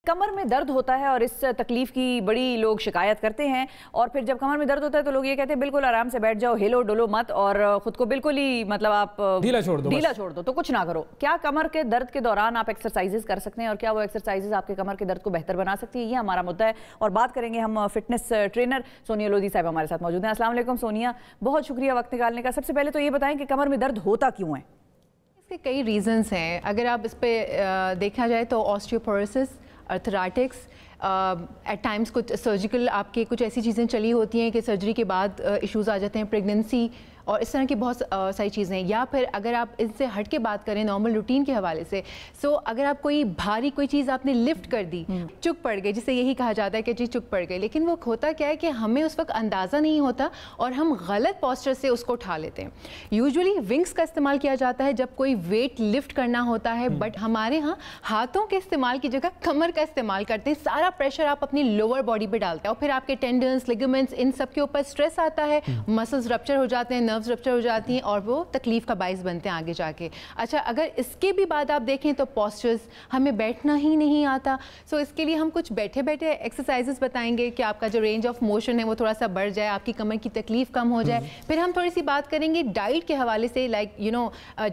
کمر میں درد ہوتا ہے اور اس تکلیف کی بڑی لوگ شکایت کرتے ہیں، اور پھر جب کمر میں درد ہوتا ہے تو لوگ یہ کہتے ہیں بالکل آرام سے بیٹھ جاؤ، ہلو ڈولو مت، اور خود کو بالکل ہی مطلب آپ ڈھیلا چھوڑ دو تو کچھ نہ کرو۔ کیا کمر کے درد کے دوران آپ ایکسرسائزز کر سکتے ہیں، اور کیا وہ ایکسرسائزز آپ کے کمر کے درد کو بہتر بنا سکتی ہے؟ یہ ہمارا مدعا ہے، اور بات کریں گے ہم فٹنس ٹرینر سونیا لودھی صاحب ہمارے ساتھ موجود ہیں۔ السلام علیکم سونیا، بہت شکریہ وقت نکالنے کا۔ سب سے پہلے تو یہ بتائیں کہ کمر میں درد ہوتا کیوں ہے؟ اس کے کئی ریزنز ہیں، اگر آپ اس پہ دیکھا جائے تو آسٹیوپوروسس، آرتھرائٹکس، ایٹ ٹائمز کچھ سرجیکل آپ کے کچھ ایسی چیزیں چلی ہوتی ہیں کہ سرجری کے بعد ایشوز آ جاتے ہیں، پریگننسی اور اس طرح کی بہت ساری چیزیں ہیں، یا پھر اگر آپ ان سے ہٹ کے بات کریں نارمل روٹین کے حوالے سے، اگر آپ کوئی بھاری کوئی چیز آپ نے لفٹ کر دی، چک پڑ گئے، جسے یہی کہا جاتا ہے کہ جی چک پڑ گئے، لیکن وہ ہوتا کیا ہے کہ ہمیں اس وقت اندازہ نہیں ہوتا اور ہم غلط پوسچر سے اس کو اٹھا لیتے ہیں۔ یوزولی ونگس کا استعمال کیا جاتا ہے جب کوئی ویٹ لفٹ کرنا ہوتا ہے، بٹ ہمارے ہاں ہاتھوں کے استعمال کی جگہ کمر کا استعمال کرتے ہیں، سارا پریشر آپ اپنی لوور باڈی پہ ڈالتے ہیں، اور پھر آپ کے ٹینڈنس، لیگمنٹس، ان سب کے اوپر اسٹریس آتا ہے، مسلز رپچر ہو جاتے ہیں، نروز رپچر ہو جاتی ہیں، اور وہ تکلیف کا باعث بنتے ہیں آگے جا کے۔ اچھا، اگر اس کے بھی بعد آپ دیکھیں تو پوسچرز، ہمیں بیٹھنا ہی نہیں آتا، اس کے لیے ہم کچھ بیٹھے بیٹھے ایکسرسائزز بتائیں گے کہ آپ کا جو رینج آف موشن ہے وہ تھوڑا سا بڑھ جائے، آپ کی کمر کی تکلیف کم ہو جائے۔ پھر ہم تھوڑی سی بات کریں گے ڈائٹ کے حوالے سے، لائک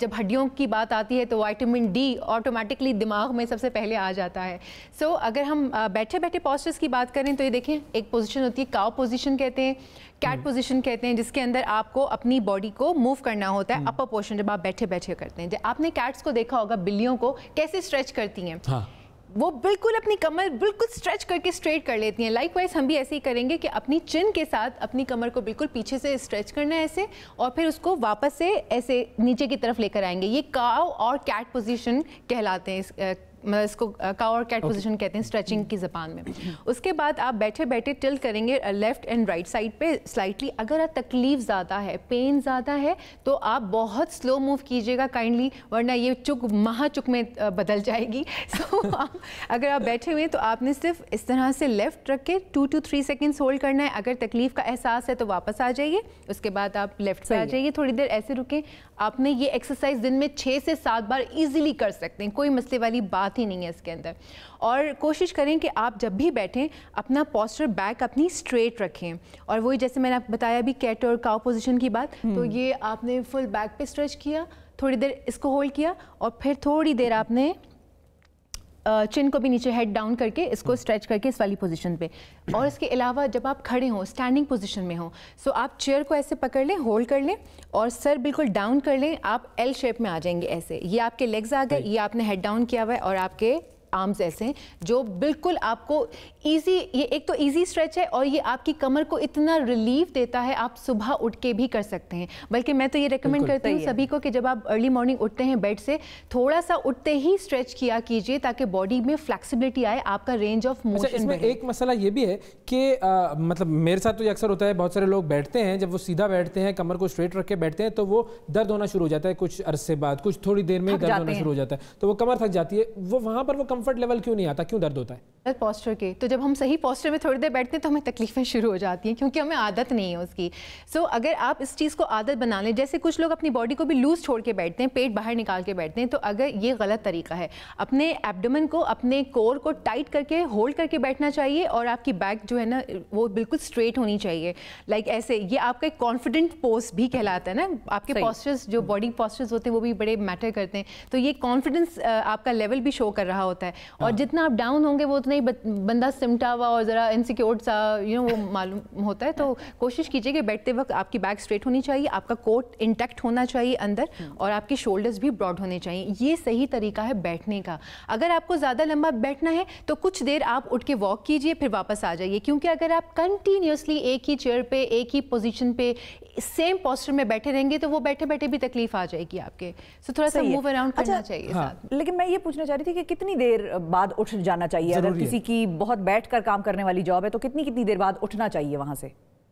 جب ہڈیوں کی بات آتی ہے تو وائٹامن ڈی آٹومیٹکلی دماغ میں سب سے پہلے آ جاتا ہے۔ اگر ہم بیٹھے بیٹھے پوسچرز کی بات کریں تو یہ دیکھیں، ایک پوزیشن ہوتی ہے کاؤ پوزیشن کہتے ہیں، کیٹ پوزیشن کہتے ہیں، جس کے اندر آپ کو اپنی باڈی کو موو کرنا ہوتا ہے، اپر پورشن جب آپ بیٹھے بیٹھے کرتے ہیں۔ آپ نے کیٹس کو دیکھا ہوگا، بلیوں کو کیسے اسٹریچ کرتی ہیں، وہ بالکل اپنی کمر بالکل اسٹریچ کر کے اسٹریٹ کر لیتی ہیں۔ لائک وائز ہم بھی ایسے ہی کریں گے کہ اپنی چن کے ساتھ اپنی کمر کو بالکل پیچھے سے اسٹریچ کرنا ہے ایسے، اور پھر اس کو واپس سے ایسے نیچے کی طرف لے کر آئیں گے۔ یہ کاؤ اور کیٹ پوزیشن کہلاتے ہیں، اس کو کاؤ اور کیٹ پوزیشن کہتے ہیں اسٹریچنگ کی زبان میں۔ اس کے بعد آپ بیٹھے بیٹھے ٹلٹ کریں گے لیفٹ اینڈ رائٹ سائڈ پہ سلائٹلی۔ اگر آپ تکلیف زیادہ ہے، پین زیادہ ہے، تو آپ بہت سلو موو کیجیے گا کائنڈلی، ورنہ یہ چک مہا چک میں بدل جائے گی۔ اگر آپ بیٹھے ہوئے تو آپ نے صرف اس طرح سے لیفٹ رکھ کے 2 to 3 سیکنڈس ہولڈ کرنا ہے۔ اگر تکلیف کا احساس ہے تو واپس آ جائیے، اس کے بعد آپ لیفٹ پہ آ جائیے، تھوڑی دیر ایسے رکیں۔ آپ نے یہ ایکسرسائز دن میں 6 سے 7 بار ایزیلی کر سکتے ہیں، کوئی مسئلے والی بات ہی نہیں ہے اس کے اندر۔ اور کوشش کریں کہ آپ جب بھی بیٹھیں اپنا پوسچر بیک اپنی اسٹریٹ رکھیں، اور وہی جیسے میں نے آپ بتایا بھی کیٹ اور کاؤ پوزیشن کی بات، تو یہ آپ نے فل بیک پہ اسٹریچ کیا، تھوڑی دیر اس کو ہولڈ کیا، اور پھر تھوڑی دیر آپ نے چن کو بھی نیچے ہیڈ ڈاؤن کر کے اس کو اسٹریچ کر کے اس والی پوزیشن پہ۔ اور اس کے علاوہ جب آپ کھڑے ہوں، اسٹینڈنگ پوزیشن میں ہوں، آپ چیئر کو ایسے پکڑ لیں، ہولڈ کر لیں، اور سر بالکل ڈاؤن کر لیں، آپ ایل شیپ میں آ جائیں گے ایسے۔ یہ آپ کے لیگز آ گئے، یہ آپ نے ہیڈ ڈاؤن کیا ہوا ہے، اور آپ کے آرمز ایسے ہیں جو بالکل آپ کو ایزی، یہ ایک تو ایزی اسٹریچ ہے، اور یہ آپ کی کمر کو اتنا ریلیف دیتا ہے، آپ صبح اٹھ کے بھی کر سکتے ہیں۔ بلکہ میں تو یہ ریکمینڈ کرتی ہوں سبھی کو کہ جب آپ ارلی مارننگ اٹھتے ہیں بیڈ سے، تھوڑا سا اٹھتے ہی اسٹریچ کیا کیجیے تاکہ باڈی میں فلیکسیبلٹی آئے، آپ کا رینج آف موشن۔ اس میں ایک مسئلہ یہ بھی ہے کہ مطلب میرے ساتھ تو یہ اکثر ہوتا ہے، بہت سارے لوگ بیٹھتے ہیں، جب وہ سیدھا بیٹھتے ہیں، کمر کو اسٹریٹ رکھ کے بیٹھتے ہیں، تو وہ درد ہونا شروع ہو جاتا ہے کچھ عرصے بعد، کچھ تھوڑی دیر میں درد ہونا شروع ہو جاتا ہے، تو وہ کمر تھک جاتی ہے۔ وہ وہاں پر وہ کمفرٹ لیول کیوں نہیں آتا، کیوں درد ہوتا ہے؟ پوسچر کے تو جب ہم صحیح پوسچر میں تھوڑی دیر بیٹھتے ہیں تو ہمیں تکلیفیں شروع ہو جاتی ہیں، کیونکہ ہمیں عادت نہیں ہے اس کی۔ اگر آپ اس چیز کو عادت بنا لیں، جیسے کچھ لوگ اپنی باڈی کو بھی لوز چھوڑ کے بیٹھتے ہیں، پیٹ باہر نکال کے بیٹھتے ہیں، تو اگر یہ غلط طریقہ ہے، اپنے ایبڈومن کو، اپنے کور کو ٹائٹ کر کے ہولڈ کر کے بیٹھنا چاہیے، اور آپ کی بیک جو ہے نا وہ بالکل اسٹریٹ ہونی چاہیے، لائک ایسے۔ یہ آپ کا ایک کانفیڈنٹ پوز بھی کہلاتا ہے نا، آپ کے پوسچرز جو باڈی پوسچرز ہوتے ہیں وہ بھی بڑے میٹر کرتے ہیں، تو یہ کانفیڈنس آپ کا لیول بھی شو کر رہا ہوتا ہے۔ اور جتنا آپ ڈاؤن ہوں گے وہ اتنا ہی بندہ سمٹا ہوا اور ذرا انسیکیورڈ سا وہ معلوم ہوتا ہے۔ تو کوشش کیجیے کہ بیٹھتے وقت آپ کی بیک اسٹریٹ ہونی چاہیے، آپ کا کوٹ انٹیکٹ ہونا چاہیے اندر، اور آپ کے شولڈرز بھی براڈ ہونے چاہیے۔ یہ صحیح طریقہ ہے بیٹھنے کا۔ اگر آپ کو زیادہ لمبا بیٹھنا ہے تو کچھ دیر آپ اٹھ کے واک کیجیے، پھر واپس آ جائیے، کیونکہ اگر آپ کنٹینیوسلی ایک ہی چیئر پہ، ایک ہی پوزیشن پہ، سیم پوسچر میں بیٹھے رہیں گے تو وہ بیٹھے بیٹھے بھی تکلیف آ جائے گی آپ کے۔ تھوڑا سا موو اراؤنڈ کرنا چاہیے ساتھ۔ لیکن میں یہ پوچھنا چاہ رہی تھی کہ کتنی دیر بعد اٹھ جانا چاہیے؟ اگر کسی کی بہت بیٹھ کر کام کرنے والی جاب ہے تو کتنی دیر بعد اٹھنا چاہیے وہاں سے؟